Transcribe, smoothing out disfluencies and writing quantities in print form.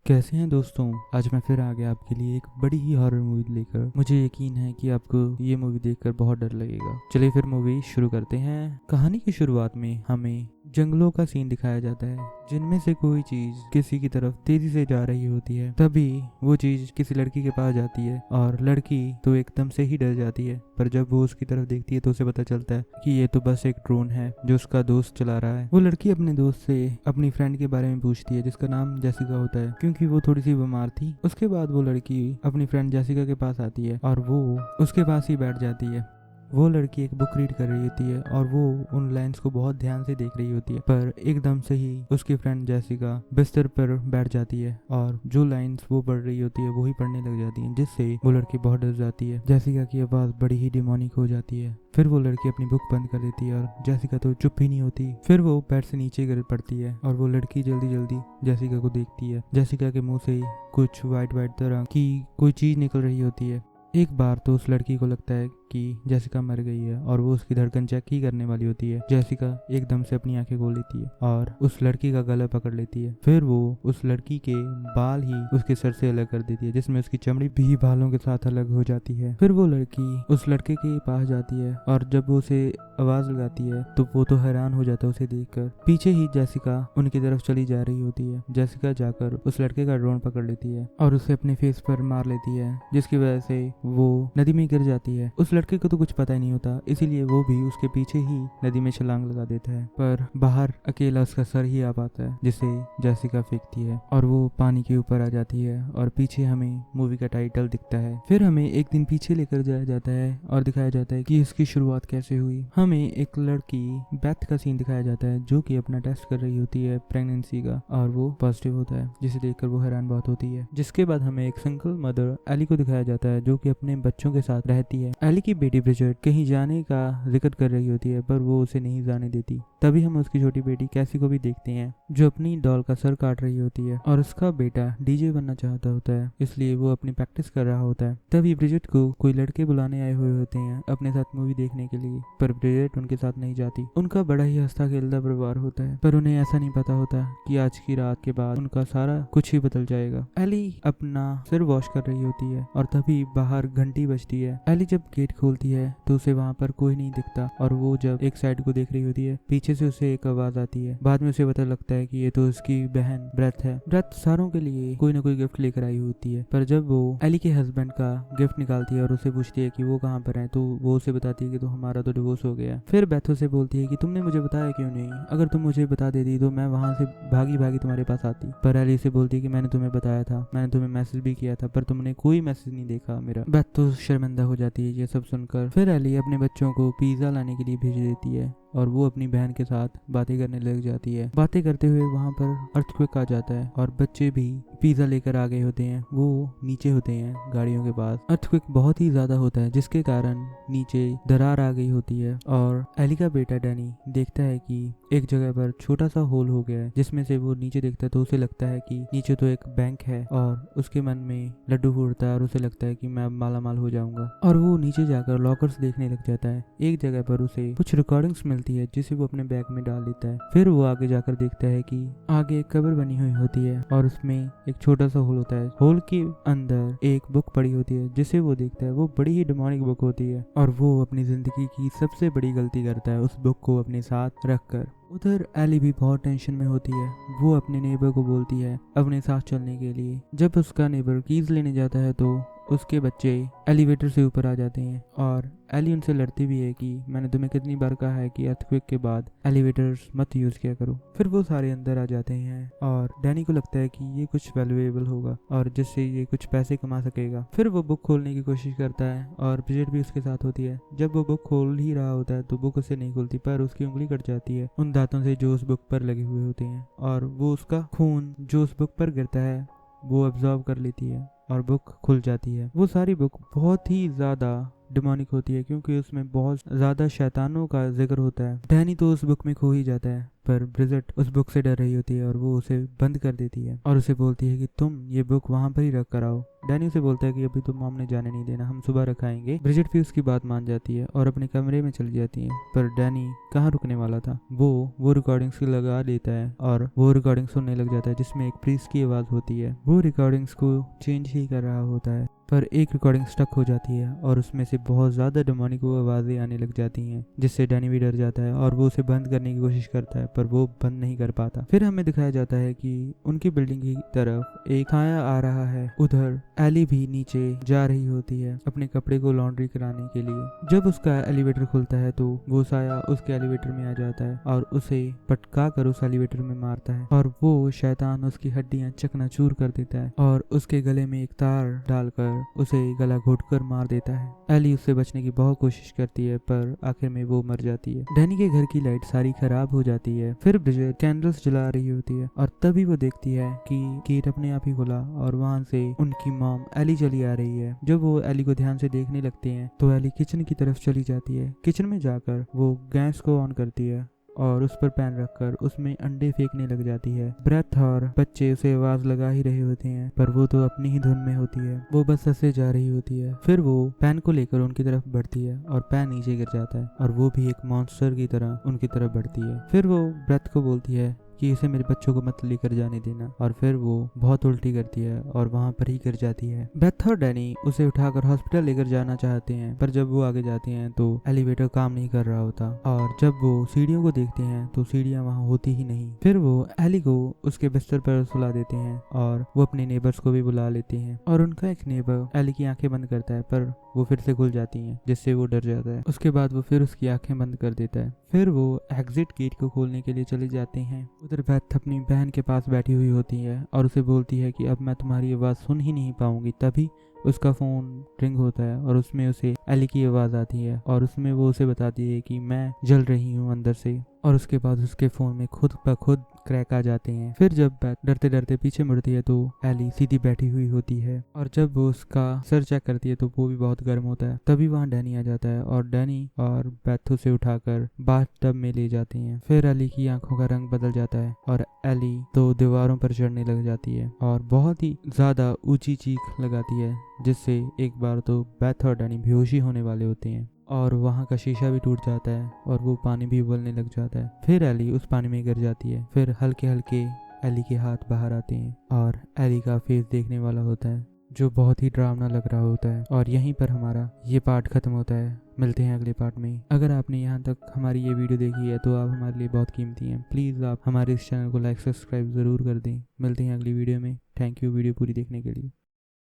कैसे हैं दोस्तों। आज मैं फिर आ गया आपके लिए एक बड़ी ही हॉरर मूवी लेकर। मुझे यकीन है कि आपको ये मूवी देखकर बहुत डर लगेगा। चलिए फिर मूवी शुरू करते हैं। कहानी की शुरुआत में हमें जंगलों का सीन दिखाया जाता है, जिनमें से कोई चीज किसी की तरफ तेजी से जा रही होती है। तभी वो चीज किसी लड़की के पास जाती है और लड़की तो एकदम से ही डर जाती है। पर जब वो उसकी तरफ देखती है तो उसे पता चलता है कि ये तो बस एक ड्रोन है जो उसका दोस्त चला रहा है। वो लड़की अपने दोस्त से अपनी फ्रेंड के बारे में पूछती है, जिसका नाम जेसिका होता है, क्योंकि वो थोड़ी सी बीमार थी। उसके बाद वो लड़की अपनी फ्रेंड जेसिका के पास आती है और वो उसके पास ही बैठ जाती है। वो लड़की एक बुक रीड कर रही होती है और वो उन लाइंस को बहुत ध्यान से देख रही होती है, पर एकदम से ही उसकी फ्रेंड जेसिका बिस्तर पर बैठ जाती है और जो लाइंस वो पढ़ रही होती है वो ही पढ़ने लग जाती है, जिससे वो लड़की बहुत डर जाती है। जेसिका की आवाज़ बड़ी ही डिमोनिक हो जाती है। फिर वो लड़की अपनी बुक बंद कर देती है और जेसिका तो चुप ही नहीं होती। फिर वो बेड से नीचे गिर पड़ती है और वो लड़की जल्दी जल्दी जेसिका को देखती है। जेसिका के मुंह से कुछ वाइट वाइट तरह की कोई चीज़ निकल रही होती है। एक बार तो उस लड़की को लगता है कि जेसिका मर गई है और वो उसकी धड़कन चेक ही करने वाली होती है। जेसिका एकदम से अपनी आंखें खोल लेती है और उस लड़की का गला पकड़ लेती है। फिर वो उस लड़की के बाल ही उसके सर से अलग कर देती है, जिसमें उसकी चमड़ी भी बालों के साथ अलग हो जाती है। फिर वो लड़की उस लड़के के पास जाती है और जब वो उसे आवाज लगाती है तो वो तो हैरान हो जाता है उसे देखकर। पीछे ही जेसिका उनकी तरफ चली जा रही होती है। जेसिका जाकर उस लड़के का ड्रोन पकड़ लेती है और उसे अपने फेस पर मार लेती है, जिसकी वजह से वो नदी में गिर जाती है। उस लड़के को तो कुछ पता ही नहीं होता, इसीलिए वो भी उसके पीछे ही नदी में छलांग लगा देता है। पर बाहर अकेला उसका सर ही आ पाता है, जिसे जेसिका फेंकती है और वो पानी के ऊपर आ जाती है और पीछे हमें मूवी का टाइटल दिखता है। फिर हमें एक दिन पीछे लेकर जाया जाता है और दिखाया जाता है कि इसकी शुरुआत कैसे हुई। हमें एक लड़की बेथ का सीन दिखाया जाता है जो कि अपना टेस्ट कर रही होती है प्रेगनेंसी का, और वो पॉजिटिव होता है, जिसे देखकर वो हैरान बहुत होती है। जिसके बाद हमें एक सिंगल मदर एली को दिखाया जाता है जो कि अपने बच्चों के साथ रहती है। एली की बेटी ब्रिजेट कहीं जाने का जिक्र कर रही होती है, पर वो उसे नहीं जाने देती। तभी हम उसकी छोटी बेटी कैसी को भी देखते हैं जो अपनी डॉल का सर काट रही होती है और उसका बेटा डीजे बनना चाहता होता है, इसलिए वो अपनी प्रैक्टिस कर रहा होता है। तभी ब्रिजेट को कोई लड़के बुलाने आए हुए होते हैं अपने साथ मूवी देखने के लिए, पर ब्रिजेट उनके साथ नहीं जाती। उनका बड़ा ही हंसता खेलता परिवार होता है, पर उन्हें ऐसा नहीं पता होता कि आज की रात के बाद उनका सारा कुछ ही बदल जाएगा। एली अपना सिर वॉश कर रही होती है और तभी बाहर घंटी बजती है। एली जब गेट खोलती है तो उसे वहाँ पर कोई नहीं दिखता और वो जब एक साइड को देख रही होती है, पीछे से उसे एक आवाज आती है। बाद में उसे पता लगता है कि ये तो उसकी बहन ब्रेथ है। ब्रेथ सारों के लिए कोई ना कोई गिफ्ट लेकर आई होती है, पर जब वो एली के हस्बैंड का गिफ्ट निकालती है और उसे पूछती है कि वो कहाँ पर है, तो वो उसे बताती है कि तो हमारा तो डिवोर्स हो गया। फिर बेथ उसे बोलती है कि तुमने मुझे बताया क्यों नहीं, अगर तुम मुझे बता देती तो मैं वहां से भागी भागी तुम्हारे पास आती। पर एली से बोलती है कि मैंने तुम्हें बताया था, मैंने तुम्हें मैसेज भी किया था, पर तुमने कोई मैसेज नहीं देखा मेरा। बेथ तो शर्मिंदा हो जाती है ये सब सुनकर। फिर एली अपने बच्चों को पिज्जा लाने के लिए भेज देती है और वो अपनी बहन के साथ बातें करने लग जाती है। बातें करते हुए वहाँ पर अर्थक्वेक आ जाता है और बच्चे भी पिज्जा लेकर आ गए होते हैं। वो नीचे होते हैं गाड़ियों के पास। अर्थक्वेक बहुत ही ज्यादा होता है, जिसके कारण नीचे दरार आ गई होती है और एली का बेटा डैनी देखता है कि एक जगह पर छोटा सा होल हो गया है, जिसमें से वो नीचे देखता है तो उसे लगता है कि नीचे तो एक बैंक है और उसके मन में लड्डू फूटता है और उसे लगता है कि मैं माला माल हो जाऊंगा और वो नीचे जाकर लॉकर्स देखने लग जाता है। एक जगह पर उसे कुछ रिकॉर्डिंग्स मिलती है जिसे वो अपने बैग में डाल देता है। फिर वो आगे जाकर देखता है कि आगे एक कब्र बनी हुई होती है और उसमें एक छोटा सा होल होता है। होल के अंदर एक बुक पड़ी होती है जिसे वो देखता है। वो बड़ी ही डिमोनिक बुक होती है और वो अपनी जिंदगी की सबसे बड़ी गलती करता है उस बुक को अपने साथ रखकर। उधर एली भी बहुत टेंशन में होती है। वो अपने नेबर को बोलती है अपने साथ चलने के लिए। जब उसका नेबर कीज लेने जाता है तो उसके बच्चे एलिवेटर से ऊपर आ जाते हैं और एली उनसे लड़ती भी है कि मैंने तुम्हें कितनी बार कहा है कि अर्थक्वेक के बाद एलिवेटर्स मत यूज किया करो। फिर वो सारे अंदर आ जाते हैं और डैनी को लगता है कि ये कुछ वैल्यूएबल होगा और जिससे ये कुछ पैसे कमा सकेगा। फिर वो बुक खोलने की कोशिश करता है और ब्रिजेट भी उसके साथ होती है। जब वो बुक खोल ही रहा होता है तो बुक उसे नहीं खुलती, पर उसकी उंगली कट जाती है उन दांतों से जो उस बुक पर लगे हुए होते हैं और वो उसका खून जो उस बुक पर गिरता है वो अब्जॉर्ब कर लेती है और बुक खुल जाती है। वो सारी बुक बहुत ही ज्यादा डिमोनिक होती है क्योंकि उसमें बहुत ज्यादा शैतानों का जिक्र होता है। डैनी तो उस बुक में खो ही जाता है, पर ब्रिजेट उस बुक से डर रही होती है और वो उसे बंद कर देती है और उसे बोलती है कि तुम ये बुक वहां पर ही रख कर आओ डैनी उसे बोलता है कि अभी तो मॉम ने जाने नहीं देना, हम सुबह रखाएंगे। ब्रिजिट भी उसकी बात मान जाती है और अपने कमरे में चली जाती है। पर डैनी कहाँ रुकने वाला था, वो रिकॉर्डिंग्स लगा लेता है और वो रिकॉर्डिंग सुनने लग जाता है जिसमें एक प्रीस्ट की आवाज होती है। वो रिकॉर्डिंग्स को चेंज ही कर रहा होता है, पर एक रिकॉर्डिंग स्टक हो जाती है और उसमें से बहुत ज्यादा डेमोनिक आवाजें आने लग जाती हैं, जिससे डैनी भी डर जाता है और वो उसे बंद करने की कोशिश करता है, पर वो बंद नहीं कर पाता। फिर हमें दिखाया जाता है कि उनकी बिल्डिंग की तरफ एक छाया आ रहा है। उधर एली भी नीचे जा रही होती है अपने कपड़े को लॉन्ड्री कराने के लिए। जब उसका एलिवेटर खुलता है तो वो साया उसके एलिवेटर में आ जाता है और उसे पटका कर उस एलिवेटर में मारता है और वो शैतान उसकी हड्डियां चकनाचूर कर देता है और उसके गले में एक तार डालकर उसे गला घोटकर मार देता है। एली उससे बचने की बहुत कोशिश करती है पर आखिर में वो मर जाती है। डैनी के घर की लाइट सारी खराब हो जाती है। फिर ब्रिजिट कैंडल्स जला रही होती है और तभी वो देखती है कि गेट अपने आप ही खुला और वहां से उनकी मॉम एली चली आ रही है। जब वो एली को ध्यान से देखने लगते हैं तो एली किचन की तरफ चली जाती है। किचन में जाकर वो गैस को ऑन करती है और उस पर पैन रखकर उसमें अंडे फेंकने लग जाती है। ब्रेथ और बच्चे उसे आवाज लगा ही रहे होते हैं पर वो तो अपनी ही धुन में होती है, वो बस हंसे जा रही होती है। फिर वो पैन को लेकर उनकी तरफ बढ़ती है और पैन नीचे गिर जाता है और वो भी एक मॉन्स्टर की तरह उनकी तरफ बढ़ती है। फिर वो ब्रेथ को बोलती है कि इसे मेरे बच्चों को मत लेकर जाने देना और फिर वो बहुत उल्टी करती है और वहां पर ही गिर जाती है। बेथ और डैनी उसे उठाकर हॉस्पिटल लेकर जाना चाहते हैं पर जब वो आगे जाते हैं तो एलिवेटर काम नहीं कर रहा होता और जब वो सीढ़ियों को देखते हैं तो सीढ़ियां वहां होती ही नहीं। फिर वो एली को उसके बिस्तर पर सुला देते हैं और वो अपने नेबर्स को भी बुला लेते हैं और उनका एक नेबर एली की आंखें बंद करता है पर वो फिर से खुल जाती हैं जिससे वो डर जाता है। उसके बाद वो फिर उसकी आंखें बंद कर देता है। फिर वो एग्जिट गेट को खोलने के लिए चले जाते हैं। उधर बेथ अपनी बहन के पास बैठी हुई होती है और उसे बोलती है कि अब मैं तुम्हारी आवाज़ सुन ही नहीं पाऊंगी। तभी उसका फ़ोन रिंग होता है और उसमें उसे एली की आवाज़ आती है और उसमें वो उसे बताती है कि मैं जल रही हूँ अंदर से और उसके बाद उसके फ़ोन में खुद ब खुद क्रैक आ जाते हैं। फिर जब बेथ डरते डरते पीछे मुड़ती है तो एली सीधी बैठी हुई होती है और जब वो उसका सर चेक करती है तो वो भी बहुत गर्म होता है। तभी वहाँ डैनी आ जाता है और डैनी और बेथ उसे उठाकर बाथटब में ले जाते हैं। फिर एली की आंखों का रंग बदल जाता है और एली तो दीवारों पर चढ़ने लग जाती है और बहुत ही ज्यादा ऊंची चीख लगाती है जिससे एक बार तो बेथ और डैनी बेहोशी होने वाले होते हैं और वहाँ का शीशा भी टूट जाता है और वो पानी भी उबलने लग जाता है। फिर एली उस पानी में गिर जाती है। फिर हल्के हल्के एली के हाथ बाहर आते हैं और एली का फेस देखने वाला होता है जो बहुत ही डरावना लग रहा होता है। और यहीं पर हमारा ये पार्ट खत्म होता है। मिलते हैं अगले पार्ट में। अगर आपने यहाँ तक हमारी ये वीडियो देखी है तो आप हमारे लिए बहुत कीमती हैं। प्लीज़ आप हमारे इस चैनल को लाइक सब्सक्राइब ज़रूर कर दें। मिलते हैं अगली वीडियो में। थैंक यू वीडियो पूरी देखने के लिए।